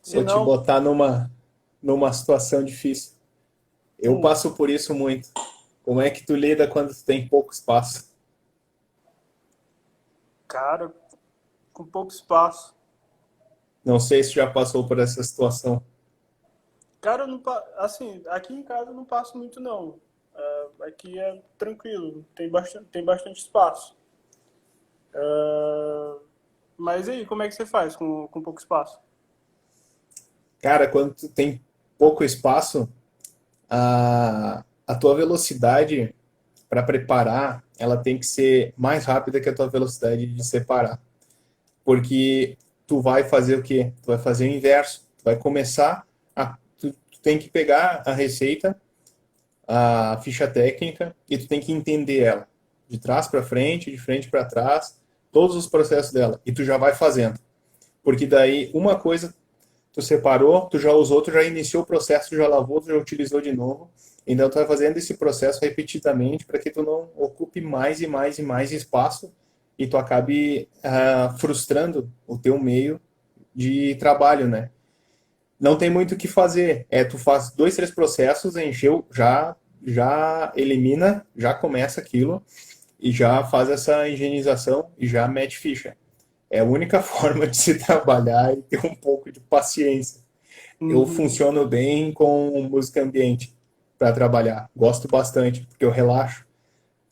Vou te Senão, botar numa situação difícil. Eu hum, passo por isso muito. Como é que tu lida quando tu tem pouco espaço? cara, com pouco espaço. Não sei se já passou por essa situação. Cara, eu não, assim, aqui em casa eu não passo muito não. Aqui é tranquilo, tem bastante espaço. Mas e aí, como é que você faz com pouco espaço? Cara, quando tu tem pouco espaço, a tua velocidade para preparar, ela tem que ser mais rápida que a tua velocidade de separar. Porque tu vai fazer o quê? Tu vai fazer o inverso. Tu vai começar tu tem que pegar a receita, a ficha técnica e tu tem que entender ela, de trás para frente, de frente para trás, todos os processos dela e tu já vai fazendo. Porque daí uma coisa tu separou, tu já usou, tu já iniciou o processo, tu já lavou, tu já utilizou de novo. Então tu vai fazendo esse processo repetidamente para que tu não ocupe mais e mais e mais espaço e tu acabe frustrando o teu meio de trabalho, né? Não tem muito o que fazer. Tu faz dois, três processos, encheu, já elimina, já começa aquilo e já faz essa higienização e já mete ficha. É a única forma de se trabalhar e ter um pouco de paciência. Eu Uhum. funciono bem com música ambiente para trabalhar. Gosto bastante, porque eu relaxo.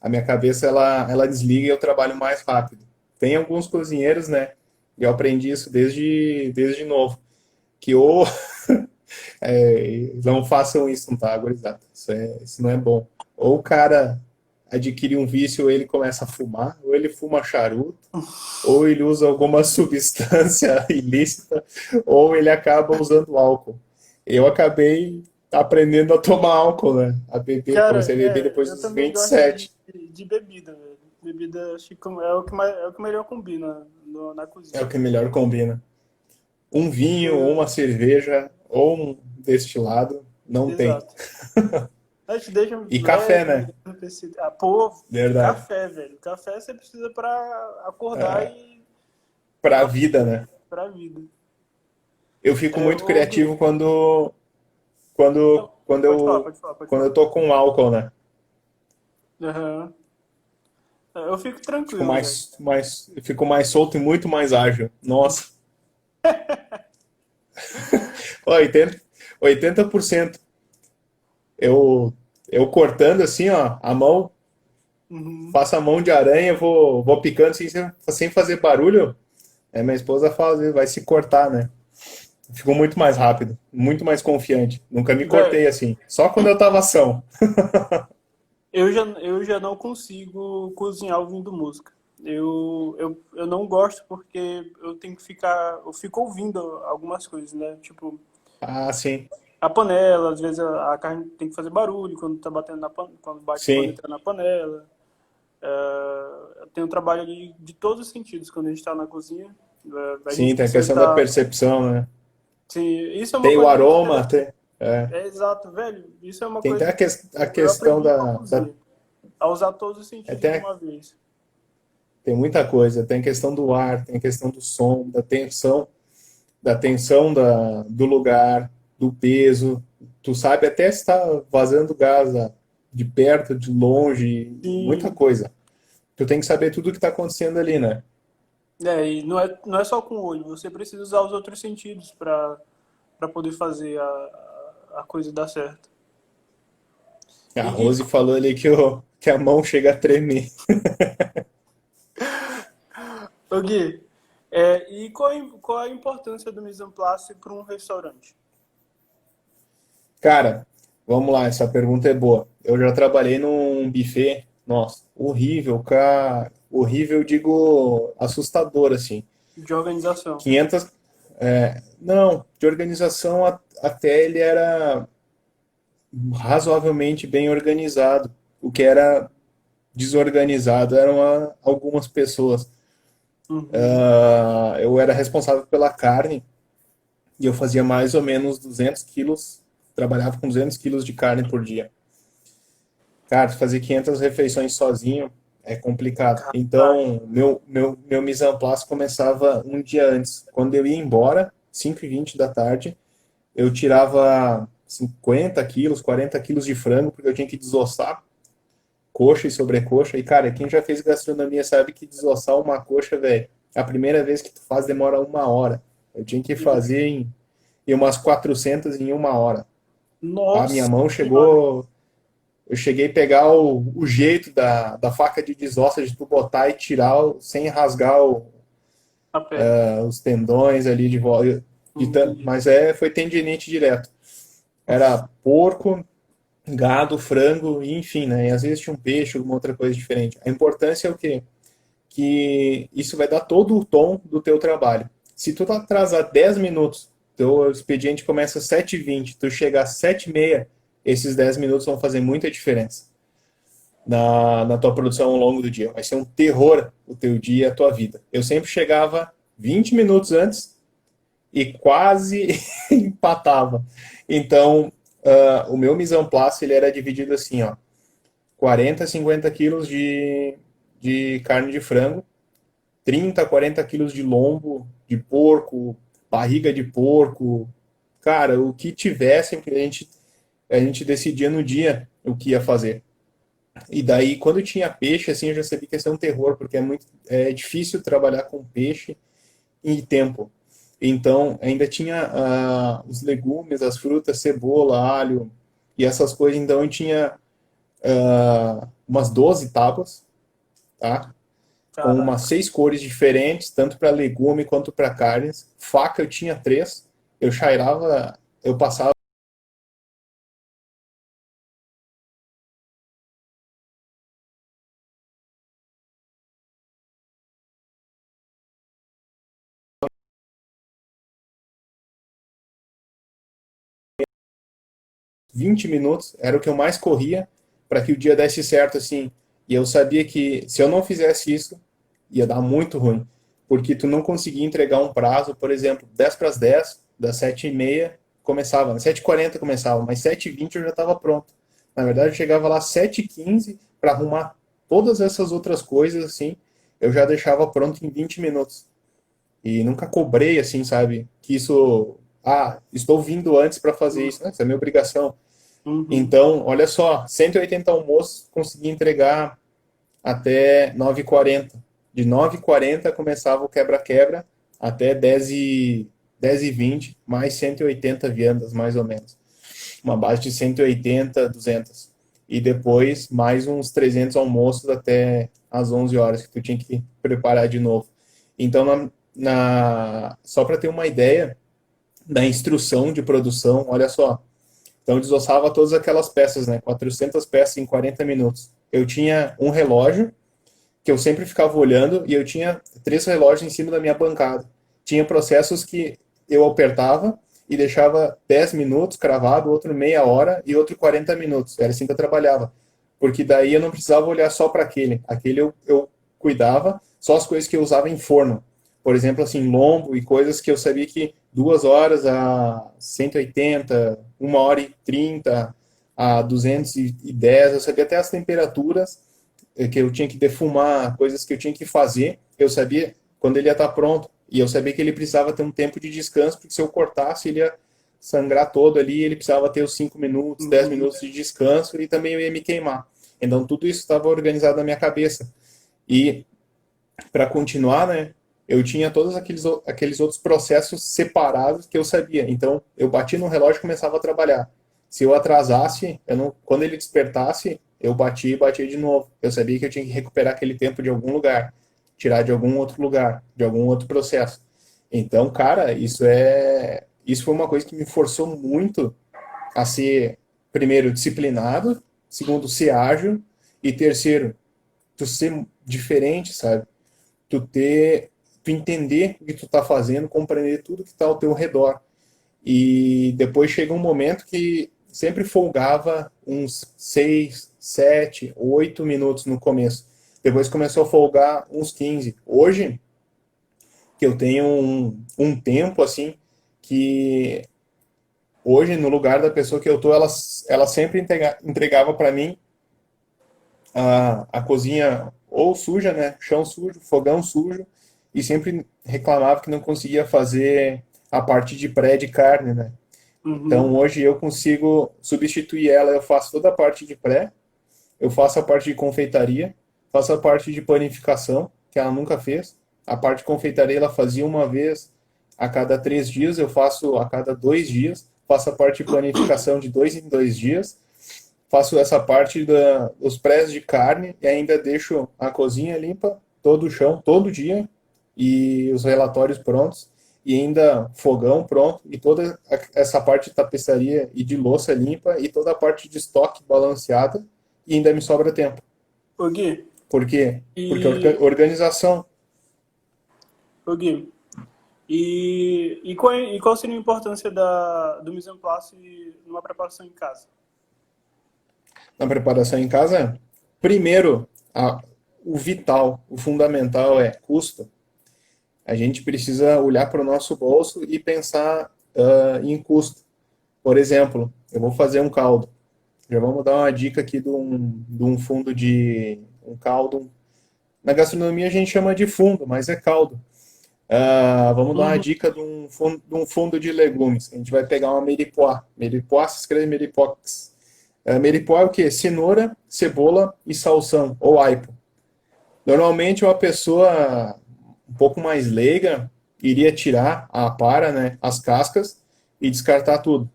A minha cabeça ela desliga e eu trabalho mais rápido. Tem alguns cozinheiros, né? Eu aprendi isso desde novo. Que ou não façam isso, tá, gurizada? Isso não é bom. Ou o cara adquire um vício, ou ele começa a fumar, ou ele fuma charuto, ou ele usa alguma substância ilícita, ou ele acaba usando álcool. Eu acabei aprendendo a tomar álcool, né? A beber, Cara, comecei a beber depois eu dos também gosto 27. de bebida, velho. Bebida acho que é o que mais, é o que melhor combina na É o cozinha. que melhor combina. Um vinho, ou Porque, uma cerveja, ou um destilado, não tem. exato. A gente deixa E café, leve, né? pô, Verdade. café, velho. Café você precisa pra acordar e Pra pra, vida, né? pra vida. Eu fico muito Ô, Gui, criativo quando, não, quando pode falar, eu, pode falar, pode quando falar. eu tô com álcool, né? Aham. Eu fico Fico tranquilo, velho. fico mais solto e muito mais ágil. Nossa, 80%. Eu, eu cortando assim, ó, a mão, Uhum. faço a mão de aranha, vou picando assim, sem fazer barulho. Minha esposa fala, vai se cortar, né? Fico muito mais rápido, muito mais confiante. Nunca me Velho, cortei assim. Só quando eu tava ação. eu já não consigo cozinhar ouvindo música. Eu não gosto porque eu tenho que ficar. Eu fico ouvindo algumas coisas, né? Tipo, Ah, sim. a panela, às vezes a carne tem que fazer barulho quando tá batendo quando Sim. entra na panela. Tem um trabalho ali de todos os sentidos quando a gente tá na cozinha. A Sim, gente tem a precisa questão da estar. percepção, né? Sim, isso é uma Tem o coisa muito aroma, interessante. é. É exato, velho. Isso é uma Tem até coisa que a eu questão aprendi com a cozinha. A usar todos os sentidos de até uma vez. tem muita coisa. Tem a questão do ar, tem a questão do som, da tensão do lugar, do peso. Tu sabe até se está vazando gás de perto, de longe, muita Sim. coisa. Tu tem que saber tudo o que está acontecendo ali, né? E não é só com o olho, você precisa usar os outros sentidos para poder fazer a coisa dar certo. A E Gui, Rose falou ali que a mão chega a tremer. ô Gui, e qual a importância do mise en place para um restaurante? Cara, vamos lá, essa pergunta é boa. Eu já trabalhei num buffet, nossa, horrível, cara. Horrível, digo, assustador, assim. De organização. 500, não, de organização até ele era razoavelmente bem organizado. O que era desorganizado eram algumas pessoas. Uhum. Eu era responsável pela carne e eu fazia mais ou menos 200 quilos, trabalhava com 200 quilos de carne por dia. Cara, fazer 500 refeições sozinho é complicado. Rapaz. Então, meu mise en place começava um dia antes. Quando eu ia embora, 5h20 da tarde, eu tirava 50 quilos, 40 quilos de frango, porque eu tinha que desossar coxa e sobrecoxa. E, cara, quem já fez gastronomia sabe que desossar uma coxa, velho, a primeira vez que tu faz demora 1 hora. Eu tinha que fazer em umas 400 em 1 hora. A minha Nossa mão senhora, chegou. Eu cheguei a pegar o jeito da faca de desossa, de tu botar e tirar sem rasgar a pele. os tendões ali de volta. Entendi. Mas foi tendinite direto. Era porco, gado, frango, e enfim, né? E às vezes tinha um peixe, alguma outra coisa diferente. A importância é o quê? Que isso vai dar todo o tom do teu trabalho. Se tu tá atrasar 10 minutos, teu expediente começa às 7h20, tu chegar às 7h30, esses 10 minutos vão fazer muita diferença na tua produção ao longo do dia. Vai ser um terror o teu dia, a tua vida. Eu sempre chegava 20 minutos antes e quase empatava. Então, o meu mise en place ele era dividido assim, ó, 40, 50 quilos de carne de frango, 30, 40 quilos de lombo, de porco, barriga de porco. Cara, o que tivesse, a gente decidia no dia o que ia fazer. E daí, quando tinha peixe, assim, eu já sabia que ia ser um terror, porque é difícil trabalhar com peixe em tempo. Então, ainda tinha os legumes, as frutas, cebola, alho e essas coisas. Então, eu tinha umas 12 tábuas, tá? Com umas Caraca. 6 cores diferentes, tanto para legume quanto para carnes. Faca eu tinha 3. Eu chairava, eu passava 20 minutos, era o que eu mais corria para que o dia desse certo assim. E eu sabia que se eu não fizesse isso, ia dar muito ruim, porque tu não conseguia entregar um prazo, por exemplo, 10 para as 10, das 7h30 começava, 7h40 começava, mas 7h20 eu já estava pronto. Na verdade, eu chegava lá 7h15 para arrumar todas essas outras coisas, assim, eu já deixava pronto em 20 minutos. E nunca cobrei, assim, sabe, que isso, estou vindo antes para fazer isso, né? Essa é a minha obrigação. Uhum. Então, olha só, 180 almoços, consegui entregar até 9h40. De 9h40 começava o quebra-quebra até 10h20, mais 180 viandas, mais ou menos. Uma base de 180, 200. E depois mais uns 300 almoços até às 11 horas, que tu tinha que preparar de novo. Então, só para ter uma ideia da instrução de produção, olha só, então eu desossava todas aquelas peças, né? 400 peças em 40 minutos. Eu tinha um relógio que eu sempre ficava olhando e eu tinha 3 relógios em cima da minha bancada. Tinha processos que eu apertava e deixava 10 minutos cravado, outro meia hora e outro 40 minutos. Era assim que eu trabalhava. Porque daí eu não precisava olhar só para aquele. Aquele eu cuidava, só as coisas que eu usava em forno. Por exemplo, assim, lombo e coisas que eu sabia que 2 horas a 180, 1h30, a 210, eu sabia até as temperaturas que eu tinha que defumar, coisas que eu tinha que fazer, eu sabia quando ele ia estar pronto. E eu sabia que ele precisava ter um tempo de descanso, porque se eu cortasse, ele ia sangrar todo ali, ele precisava ter os 5 minutos, 10 Uhum. minutos de descanso e também eu ia me queimar. Então tudo isso estava organizado na minha cabeça. E para continuar, né, eu tinha todos aqueles outros processos separados que eu sabia. Então eu batia no relógio e começava a trabalhar. Se eu atrasasse, quando ele despertasse, eu batia e batia de novo. Eu sabia que eu tinha que recuperar aquele tempo de algum lugar, tirar de algum outro lugar, de algum outro processo. Então, cara, isso foi uma coisa que me forçou muito a ser, primeiro, disciplinado, segundo, ser ágil, e terceiro, tu ser diferente, sabe? Tu entender o que tu tá fazendo, compreender tudo que está ao teu redor. E depois chega um momento que sempre folgava uns 6, 7, 8 minutos no começo. Depois começou a folgar uns 15. Hoje, que eu tenho um tempo assim, que hoje, no lugar da pessoa que eu tô, ela sempre entregava para mim a cozinha ou suja, né? Chão sujo, fogão sujo, e sempre reclamava que não conseguia fazer a parte de pré de carne, né? Então Uhum. hoje eu consigo substituir ela, eu faço toda a parte de pré, eu faço a parte de confeitaria, faço a parte de panificação, que ela nunca fez. A parte de confeitaria ela fazia uma vez a cada 3 dias, eu faço a cada 2 dias. Faço a parte de panificação de 2 em 2 dias. Faço essa parte dos prés de carne e ainda deixo a cozinha limpa, todo o chão, todo dia, e os relatórios prontos, e ainda fogão pronto, e toda essa parte de tapeçaria e de louça limpa, e toda a parte de estoque balanceada, e ainda me sobra tempo. Ô Gui, Por quê? Porque e, organização. ô Gui, e qual seria a importância do mise en place numa preparação em casa? Na preparação em casa, primeiro, o vital, o fundamental é custo. A gente precisa olhar para o nosso bolso e pensar em custo. Por exemplo, eu vou fazer um caldo. Já vamos dar uma dica aqui de um fundo de um caldo. Na gastronomia a gente chama de fundo, mas é caldo. Vamos dar uma Uhum. dica de um fundo de legumes. A gente vai pegar uma meripoix. Meripoix se escreve meripox. Meripoix é o quê? Cenoura, cebola e salsão, ou aipo. Normalmente uma pessoa um pouco mais leiga iria tirar a para, né, as cascas e descartar tudo.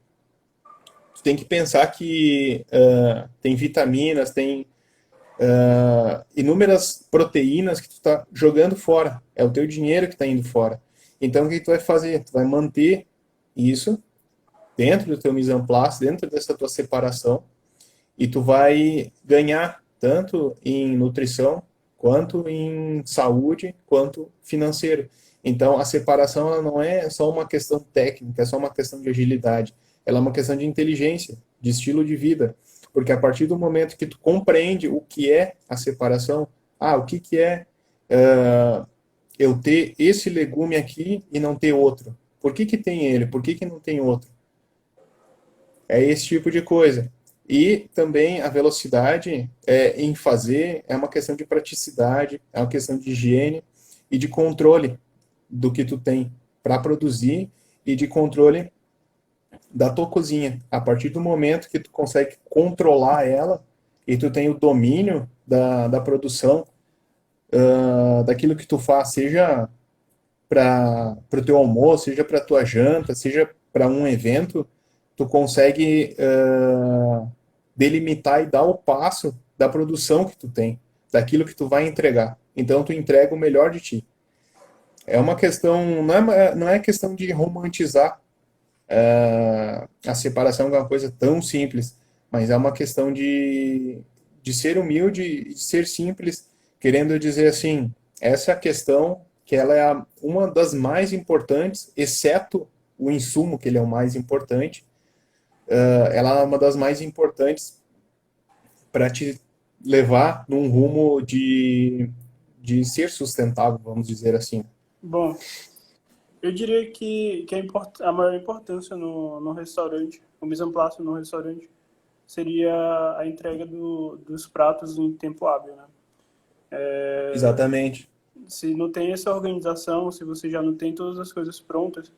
Tu tem que pensar que tem vitaminas, tem inúmeras proteínas que tu está jogando fora. É o teu dinheiro que está indo fora. Então o que tu vai fazer? Tu vai manter isso dentro do teu mise en place, dentro dessa tua separação, e tu vai ganhar tanto em nutrição, quanto em saúde, quanto financeiro. Então, a separação ela não é só uma questão técnica, é só uma questão de agilidade. Ela é uma questão de inteligência, de estilo de vida. Porque a partir do momento que tu compreende o que é a separação, o que que é eu ter esse legume aqui e não ter outro? Por que que tem ele? Por que que não tem outro? É esse tipo de coisa. E também a velocidade em fazer é uma questão de praticidade, é uma questão de higiene e de controle do que tu tem para produzir e de controle da tua cozinha. A partir do momento que tu consegue controlar ela e tu tem o domínio da produção, daquilo que tu faz, seja para o teu almoço, seja para a tua janta, seja para um evento, tu consegue delimitar e dar o passo da produção que tu tem, daquilo que tu vai entregar. Então tu entrega o melhor de ti. É uma questão, não é questão de romantizar a separação, que é uma coisa tão simples, mas é uma questão de ser humilde e de ser simples, querendo dizer assim, essa é a questão que ela é uma das mais importantes, exceto o insumo, que ele é o mais importante, ela é uma das mais importantes para te levar num rumo de ser sustentável, vamos dizer assim. Bom, eu diria que a maior importância no restaurante, o mise en place no restaurante, seria a entrega dos pratos em tempo hábil, né? Exatamente. Se não tem essa organização, se você já não tem todas as coisas prontas,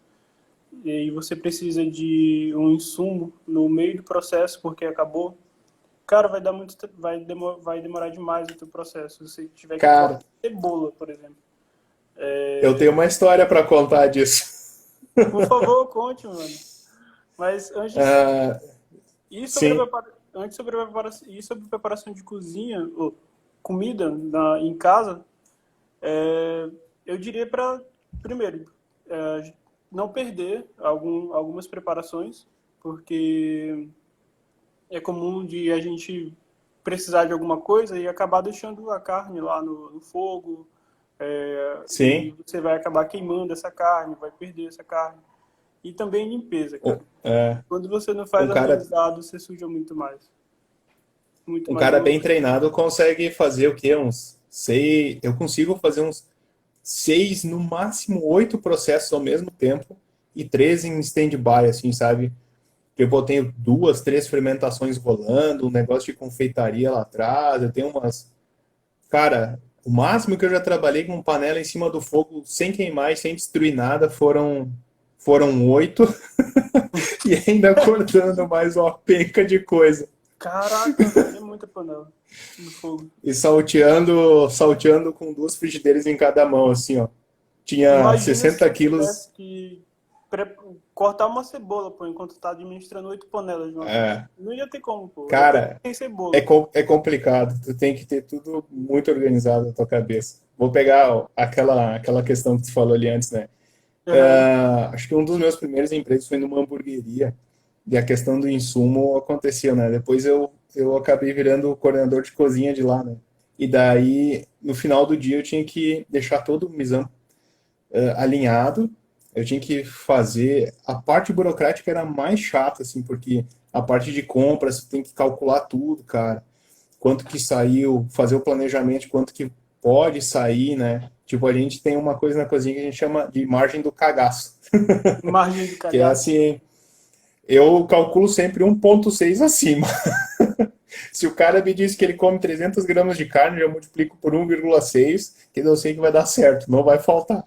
e aí você precisa de um insumo no meio do processo porque acabou, cara, vai demorar demais o teu processo. Se você tiver que cortar Cara, cebola, por exemplo. eu tenho uma história para contar disso. Por favor, conte, mano. Mas Ah, e sobre sim, sobre preparação de cozinha, ou comida em casa, eu diria para, primeiro, não perder algumas preparações, porque é comum de a gente precisar de alguma coisa e acabar deixando a carne lá no fogo, e sim. você vai acabar queimando essa carne, vai perder essa carne. E também limpeza, cara. Um, é, Quando você não faz um cara, organizado, você suja muito mais. Muito um mais cara uma bem vez. treinado consegue fazer o quê? Uns 6. Eu consigo fazer uns 6, no máximo 8 processos ao mesmo tempo e 3 em stand-by, assim, sabe? Tipo, eu tenho 2, 3 fermentações rolando, um negócio de confeitaria lá atrás, eu tenho umas. Cara, o máximo que eu já trabalhei com panela em cima do fogo, sem queimar e sem destruir nada, foram foram 8 e ainda cortando mais uma penca de coisa. Caraca, velho, é muita panela no fogo. E salteando com 2 frigideiras em cada mão, assim, ó. Tinha Imagina 60 se quilos. tivesse que cortar uma cebola, pô, enquanto tá administrando 8 panelas de uma vez. É, Não ia ter como, pô. Eu tenho cara, sem cebola. é complicado. Tu tem que ter tudo muito organizado na tua cabeça. Vou pegar ó, aquela questão que tu falou ali antes, né? Aham. Acho que um dos meus primeiros empregos foi numa hamburgueria. E a questão do insumo aconteceu, né? Depois eu acabei virando o coordenador de cozinha de lá, né? E daí, no final do dia, eu tinha que deixar todo o mise alinhado. Eu tinha que fazer. A parte burocrática era mais chata, assim, porque a parte de compras, você tem que calcular tudo, cara. Quanto que saiu, fazer o planejamento, quanto que pode sair, né? Tipo, a gente tem uma coisa na cozinha que a gente chama de margem do cagaço, Margem de que é cagaço. assim, eu calculo sempre 1,6 acima. Se o cara me diz que ele come 300 gramas de carne, eu multiplico por 1,6, que eu sei que vai dar certo, não vai faltar.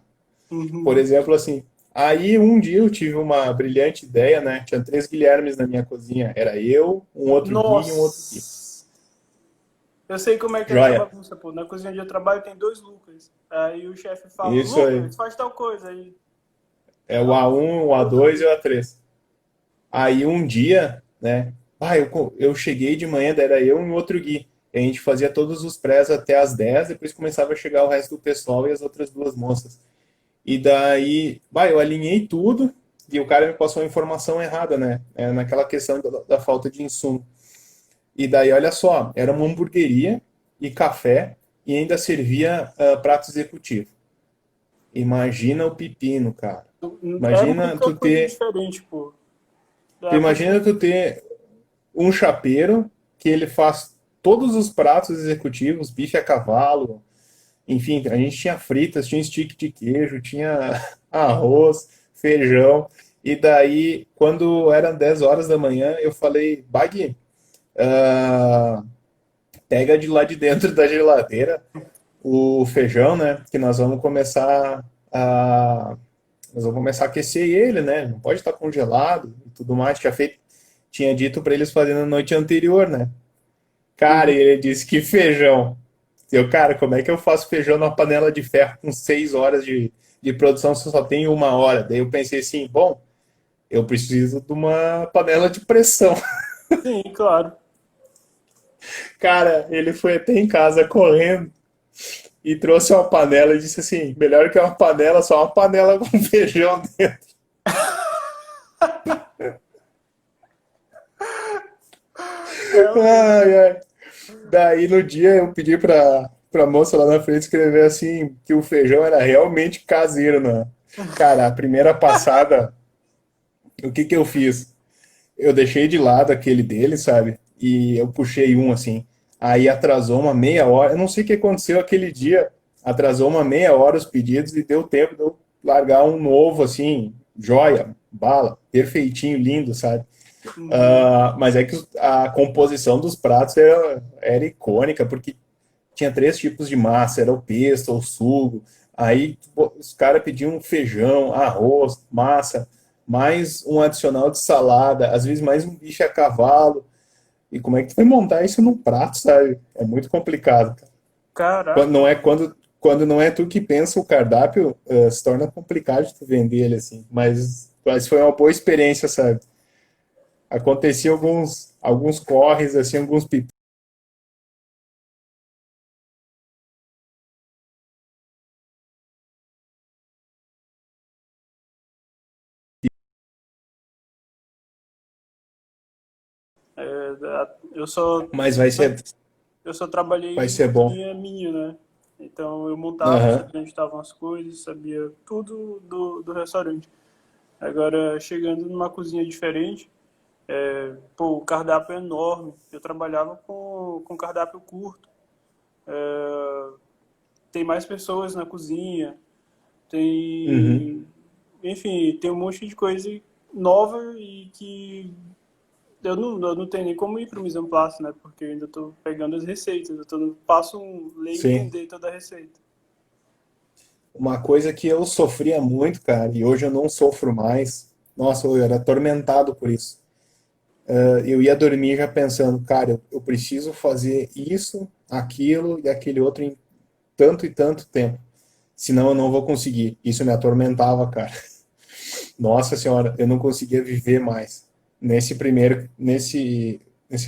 Por Uhum. exemplo, assim, aí um dia eu tive uma brilhante ideia, né? Tinha 3 Guilhermes na minha cozinha. Era eu, um outro Gui e um outro Gui. Nossa! Eu sei como é que é essa Joia. bagunça, pô. Na cozinha onde eu trabalho tem 2 Lucas. Aí o chefe fala, Isso aí. Lucas, faz tal coisa. Aí, É o não, A1, o outra A2 e vez. o A3. Aí um dia, né? Eu cheguei de manhã, daí era eu e um outro Gui. E a gente fazia todos os prés até as 10, depois começava a chegar o resto do pessoal e as outras 2 moças. E daí, eu alinhei tudo e o cara me passou a informação errada, né? Naquela questão da falta de insumo. E daí, olha só, era uma hamburgueria e café e ainda servia prato executivo. Imagina o pepino, cara. É Imagina muita tu coisa ter, diferente, pô. tu A cozinha. imagina tu ter um chapeiro que ele faz todos os pratos executivos, bife a cavalo, enfim, a gente tinha fritas, tinha stick de queijo, tinha arroz, feijão. E daí, quando eram 10 horas da manhã, eu falei, Bag, ah, pega de lá de dentro da geladeira o feijão, né? Que nós vamos começar a aquecer ele, né? Não pode estar congelado e tudo mais. Tinha dito para eles fazerem na noite anterior, né? Cara, e Uhum. ele disse que feijão. Cara, como é que eu faço feijão numa panela de ferro com 6 horas de produção se eu só tenho 1 hora? Daí eu pensei assim, bom, eu preciso de uma panela de pressão. Sim, claro. Cara, ele foi até em casa correndo e trouxe uma panela e disse assim: melhor que uma panela, só uma panela com feijão dentro. Realmente. Ai, ai. Daí no dia eu pedi pra moça lá na frente escrever assim: que o feijão era realmente caseiro, né? Cara, a primeira passada, o que que eu fiz? Eu deixei de lado aquele dele, sabe? E eu puxei um assim. Aí atrasou uma meia hora. Eu não sei o que aconteceu aquele dia. Atrasou uma meia hora os pedidos e deu tempo de eu largar um novo, assim, joia, bala, perfeitinho, lindo, sabe? Uhum. Mas é que a composição dos pratos era icônica, porque tinha 3 tipos de massa, era o pesto, o sugo. Aí os caras pediam feijão, arroz, massa, mais um adicional de salada, às vezes mais um bicho a cavalo. E como é que tu vai montar isso num prato, sabe? É muito complicado, cara. Quando Caraca. não é quando não é tu que pensa o cardápio, se torna complicado de tu vender ele assim. Mas foi uma boa experiência, sabe? Acontecia alguns corres assim, alguns pipitos. Eu só, Mas eu só trabalhei vai em ser bom. cozinha minha, né? Então eu montava, Aham. sabia onde estavam as coisas, sabia tudo do restaurante. Agora, chegando numa cozinha diferente, pô, o cardápio é enorme. Eu trabalhava com cardápio curto. Tem mais pessoas na cozinha, Uhum. tem. Enfim, tem um monte de coisa nova e que eu não tenho nem como ir para o mise en place, né? Porque eu ainda estou pegando as receitas, eu tô no passo um, ler e Sim. entender toda a receita. uma coisa que eu sofria muito, cara, e hoje eu não sofro mais. Nossa, eu era atormentado por isso. Eu ia dormir já pensando, cara, eu preciso fazer isso, aquilo e aquele outro em tanto e tanto tempo. Senão eu não vou conseguir. Isso me atormentava, cara. Nossa senhora, eu não conseguia viver mais. Nesse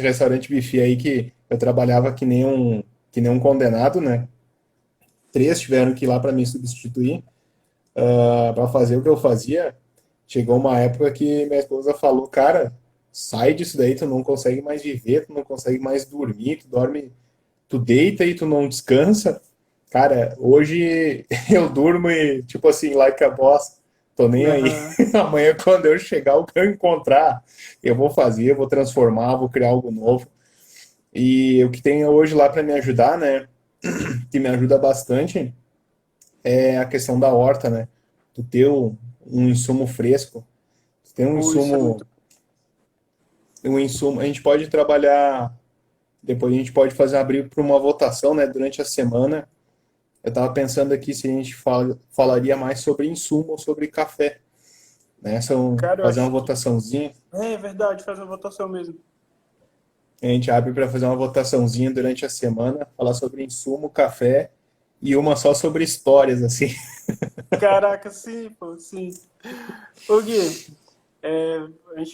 restaurante buffet aí que eu trabalhava que nem um condenado, né? Três tiveram que ir lá para me substituir, para fazer o que eu fazia. Chegou uma época que minha esposa falou, cara, sai disso daí, tu não consegue mais viver, tu não consegue mais dormir, tu dorme, tu deita e tu não descansa. Cara, hoje eu durmo e, tipo assim, like a boss, tô nem aí. Aham. Amanhã, quando eu chegar, o que eu encontrar, eu vou fazer, eu vou transformar, vou criar algo novo. E o que tem hoje lá para me ajudar, né, que me ajuda bastante, é a questão da horta, né? Tu ter um insumo fresco, tu ter Pô, isso é muito. um insumo, a gente pode trabalhar, depois a gente pode fazer abrir para uma votação, né, durante a semana. Eu estava pensando aqui se a gente falaria mais sobre insumo ou sobre café, né? Cara, eu Fazer uma acho que. votaçãozinha, É verdade, faz uma votação mesmo. a gente abre para fazer uma votaçãozinha durante a semana, falar sobre insumo, café e uma só sobre histórias, assim. Caraca, sim, pô, sim. Ô, Gui, é,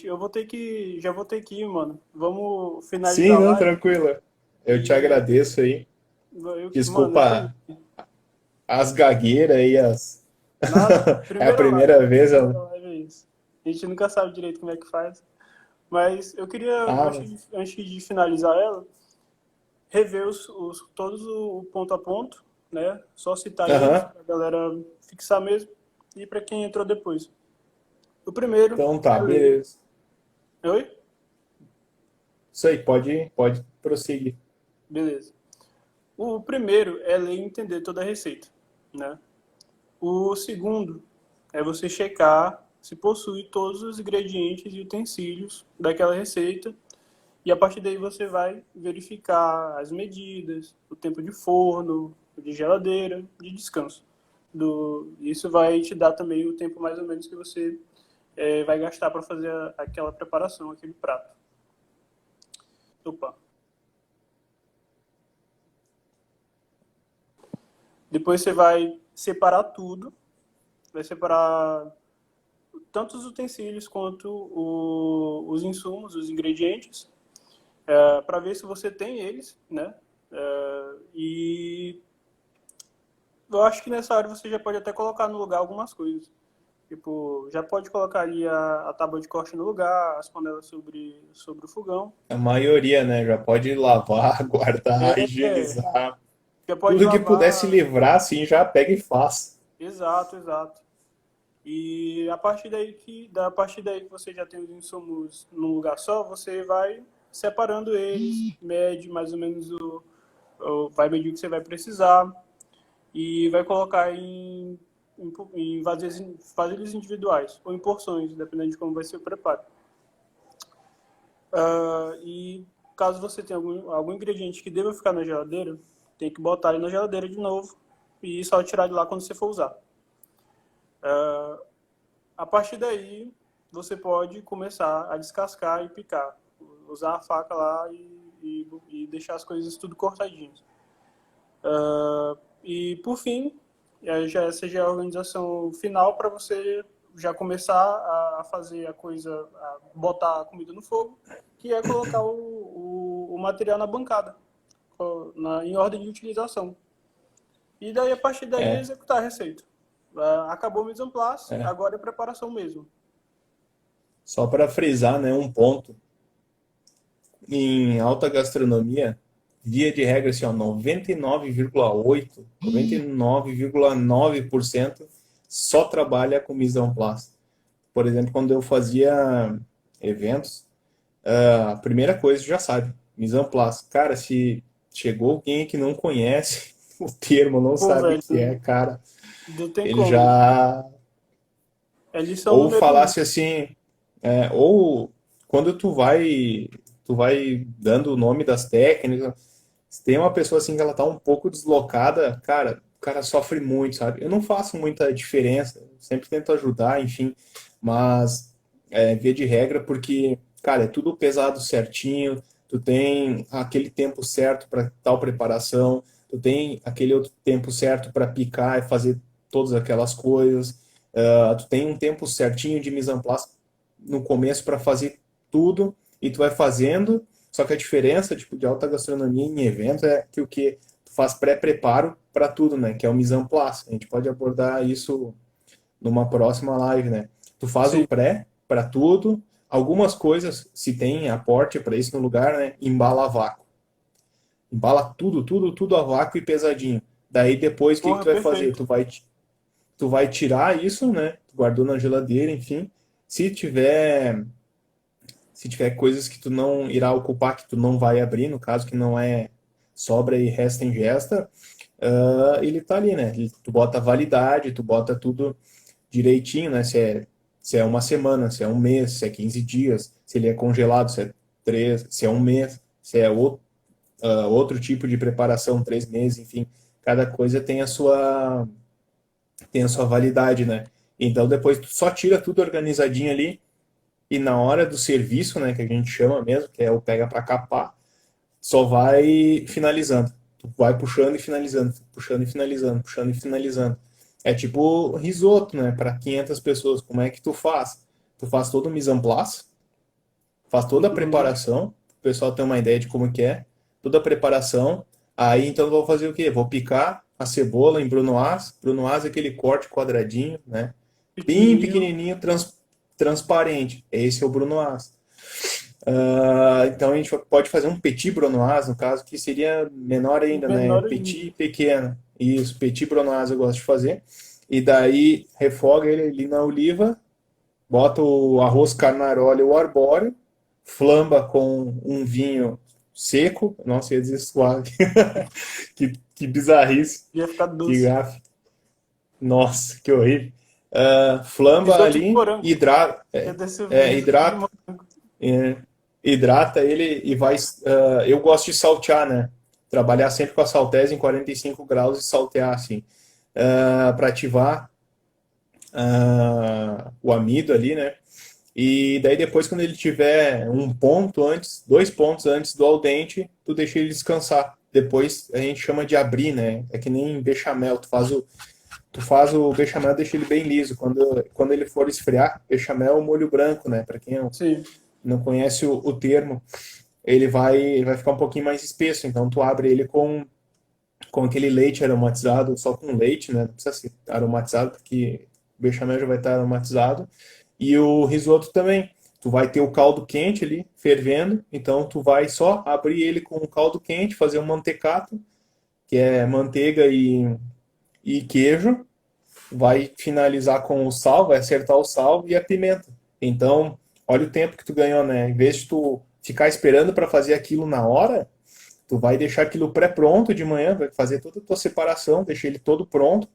eu vou ter que. Já vou ter que ir, mano. Vamos Sim, finalizar a não, live. tranquila. Eu te E. agradeço aí. Mano, eu também. Desculpa as gagueiras e as. Nada. É a primeira vez. Primeira live é isso. A gente nunca sabe direito como é que faz. Mas eu queria, Ah, antes de finalizar ela, rever todos o ponto a ponto, né? Só citar eles, aham. pra galera fixar mesmo. E para quem entrou depois. O primeiro Então é tá, ler. beleza. Oi? Isso aí, pode prosseguir. Beleza. O primeiro é ler e entender toda a receita, né? O segundo é você checar se possui todos os ingredientes e utensílios daquela receita. E a partir daí você vai verificar as medidas, o tempo de forno, de geladeira, de descanso. Isso vai te dar também o tempo mais ou menos que você vai gastar para fazer aquela preparação, aquele prato. Opa. Depois você vai separar tudo, vai separar tanto os utensílios quanto os insumos, os ingredientes, para ver se você tem eles, né? E eu acho que nessa hora você já pode até colocar no lugar algumas coisas. Tipo, já pode colocar ali a tábua de corte no lugar, as panelas sobre o fogão. A maioria, né? Já pode lavar, guardar, É, higienizar. já pode Tudo que puder se lavar. livrar, assim, já pega e faz. Exato, exato. E a partir daí que você já tem os insumos num lugar só, você vai separando eles, mede mais ou menos vai medir o que você vai precisar e vai colocar em vasilhas individuais ou em porções, dependendo de como vai ser o preparo. E caso você tenha algum ingrediente que deva ficar na geladeira, tem que botar ele na geladeira de novo e só tirar de lá quando você for usar. A partir daí, você pode começar a descascar e picar. Usar a faca lá e deixar as coisas tudo cortadinhas. E, por fim, essa já é a organização final para você já começar a fazer a coisa, a botar a comida no fogo, que é colocar o material na bancada, em ordem de utilização. E daí, a partir daí, É, executar a receita. Acabou o mise en place, é. agora é preparação mesmo. Só para frisar, né, um ponto. Em alta gastronomia, via de regra, assim, ó, 99,8, 99,9% só trabalha com mise en place. Por exemplo, quando eu fazia eventos, a primeira coisa já sabe, mise en place. Cara, se chegou alguém que não conhece o termo, não Pô, sabe o velho, que é, cara, não tem ele como. já. É lição Ou número um. falasse assim, ou quando tu vai dando o nome das técnicas, se tem uma pessoa assim que ela tá um pouco deslocada, cara, cara sofre muito, sabe? Eu não faço muita diferença, sempre tento ajudar, enfim, mas via de regra, porque, cara, é tudo pesado certinho, tu tem aquele tempo certo para tal preparação, tu tem aquele outro tempo certo para picar e fazer todas aquelas coisas, tu tem um tempo certinho de mise en place no começo para fazer tudo, e tu vai fazendo, só que a diferença, tipo, de alta gastronomia em evento é que o que tu faz pré-preparo para tudo, né? Que é o mise en place. A gente pode abordar isso numa próxima live, né? Tu faz o Sim. pré para tudo, algumas coisas, se tem aporte para isso no lugar, né? Embala a vácuo. Embala tudo, tudo, tudo a vácuo e pesadinho. Daí depois o que que Porra, tu vai fazer? perfeito. Tu vai tirar isso, né? Tu guardou na geladeira, enfim. Se tiver se tiver coisas que tu não irá ocupar, que tu não vai abrir, no caso que não é sobra e resta ingesta, ele tá ali, né? Tu bota a validade, tu bota tudo direitinho, né? Se é uma semana, se é um mês, se é 15 dias, se ele é congelado, se é 3, se é um mês, se é outro tipo de preparação, 3 meses, enfim. Cada coisa tem a sua validade, né? Então depois tu só tira tudo organizadinho ali e na hora do serviço, né, que a gente chama mesmo, que é o pega para capar, só vai finalizando. Tu vai puxando e finalizando, puxando e finalizando, puxando e finalizando. É tipo risoto, né, para 500 pessoas. Como é que tu faz? Tu faz todo o mise en place, faz toda a Uhum. preparação, o pessoal ter uma ideia de como que é, toda a preparação. Aí então eu vou fazer o quê? Vou picar a cebola em brunoise. Brunoise é aquele corte quadradinho, né? Bem Pequenininho. pequenininho, transparente. Esse é o brunoise. Então a gente pode fazer um petit brunoise, no caso, que seria menor ainda, né? Menor ainda. Petit pequeno. Isso, petit brunoise eu gosto de fazer. E daí refoga ele ali na oliva, bota o arroz carnaroli ou arbóreo, flamba com um vinho seco. Nossa, ia dizer suave. que bizarrice, Ia ficar que doce. gafe. Nossa, que horrível. Flamba Risoto de ali, morango. hidrata, Ia descer risoto de hidrata, morango. é, hidrata ele e vai. Eu gosto de saltear, né? Trabalhar sempre com a saltese em 45 graus e saltear assim, para ativar o amido ali, né? E daí depois, quando ele tiver um ponto antes, 2 pontos antes do al dente, tu deixa ele descansar. Depois a gente chama de abrir, né? É que nem bechamel, tu faz o bechamel, deixa ele bem liso. Quando ele for esfriar, bechamel é o molho branco, né? Para quem Sim. não conhece o termo, ele vai ficar um pouquinho mais espesso. Então tu abre ele com aquele leite aromatizado, só com leite, né? Não precisa ser aromatizado, porque o bechamel já vai estar aromatizado. E o risoto também. Tu vai ter o caldo quente ali, fervendo, então tu vai só abrir ele com o caldo quente, fazer um mantecato, que é manteiga e queijo, vai finalizar com o sal, vai acertar o sal e a pimenta. Então, olha o tempo que tu ganhou, né? Em vez de tu ficar esperando para fazer aquilo na hora, tu vai deixar aquilo pré-pronto de manhã, vai fazer toda a tua separação, deixar ele todo pronto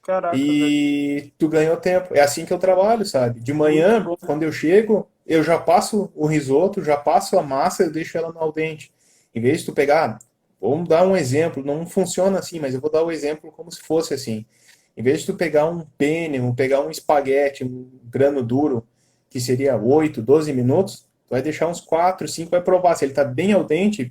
Caraca, velho. e tu ganhou tempo. É assim que eu trabalho, sabe? De Muito manhã, bom. quando eu chego, eu já passo o risoto, já passo a massa, eu deixo ela no al dente. Em vez de tu pegar, vamos dar um exemplo, não funciona assim, mas eu vou dar o exemplo como se fosse assim. Em vez de tu pegar um penne, pegar um espaguete, um grano duro, que seria 8, 12 minutos, tu vai deixar uns 4, 5, vai provar. Se ele está bem al dente,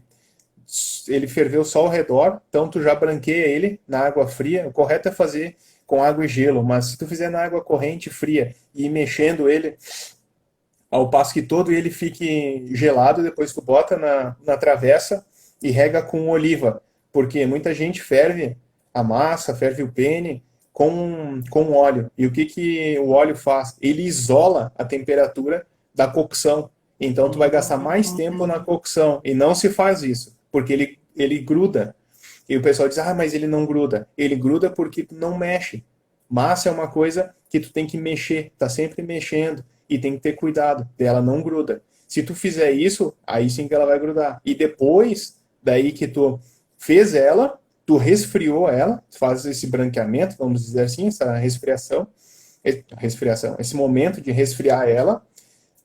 ele ferveu só ao redor, então tu já branqueia ele na água fria. O correto é fazer com água e gelo, mas se tu fizer na água corrente fria e ir mexendo ele ao passo que todo ele fique gelado, depois tu bota na travessa e rega com oliva, porque muita gente ferve a massa, ferve o pene com óleo. E o que o óleo faz? Ele isola a temperatura da cocção. Então tu vai gastar mais tempo na Hum, cocção e não se faz isso, porque ele gruda. E o pessoal diz: "Ah, mas ele não gruda". Ele gruda porque tu não mexe. Massa é uma coisa que tu tem que mexer, tá sempre mexendo e tem que ter cuidado, ela não gruda. Se tu fizer isso, aí sim que ela vai grudar. E depois, daí que tu fez ela, tu resfriou ela, tu faz esse branqueamento, vamos dizer assim, essa resfriação, esse momento de resfriar ela,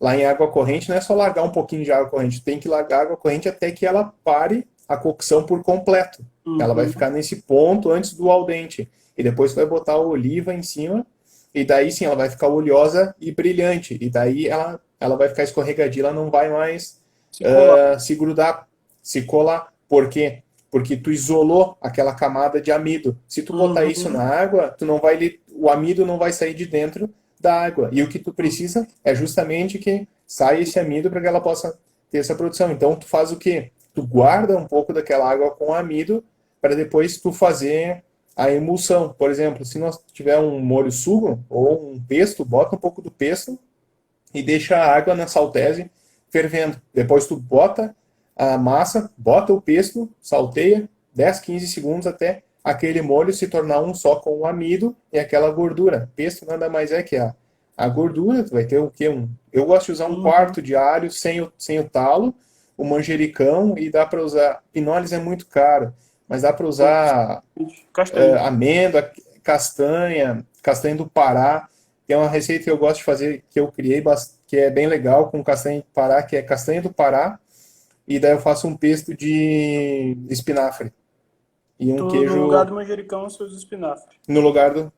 lá em água corrente, não é só largar um pouquinho de água corrente, tem que largar água corrente até que ela pare a cocção por completo. Ela vai ficar nesse ponto antes do al dente. E depois tu vai botar a oliva em cima, e daí sim ela vai ficar oleosa e brilhante. E daí ela vai ficar escorregadia, ela não vai mais Se colar. se grudar, se colar. Por quê? Porque tu isolou aquela camada de amido. Se tu botar isso na água, tu não vai, o amido não vai sair de dentro da água. E o que tu precisa é justamente que saia esse amido para que ela possa ter essa produção. Então tu faz o quê? Tu guarda um pouco daquela água com amido para depois tu fazer a emulsão. Por exemplo, se nós tiver um molho sugo ou um pesto, bota um pouco do pesto e deixa a água na saltese fervendo. Depois tu bota a massa, bota o pesto, salteia 10, 15 segundos até aquele molho se tornar um só com o amido e aquela gordura. Pesto nada mais é que a gordura, tu vai ter o quê? Eu gosto de usar um quarto de alho sem o talo, o manjericão, e dá para usar. Pinoles é muito caro, mas dá para usar Castanha. amêndoa, castanha do Pará. Tem uma receita que eu gosto de fazer, que eu criei, que é bem legal, com castanha do Pará, que é castanha do Pará, e daí eu faço um pesto de espinafre. E um No lugar queijo do manjericão, seus espinafres. no lugar do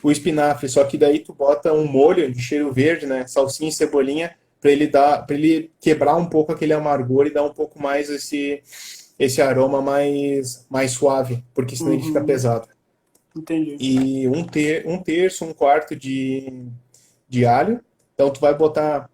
o espinafre, só que daí tu bota um molho de cheiro verde, né, salsinha e cebolinha, para ele quebrar um pouco aquele amargor e dar um pouco mais esse aroma mais suave, porque senão ele fica pesado. Entendi. E um terço, um quarto de alho. Então tu vai botar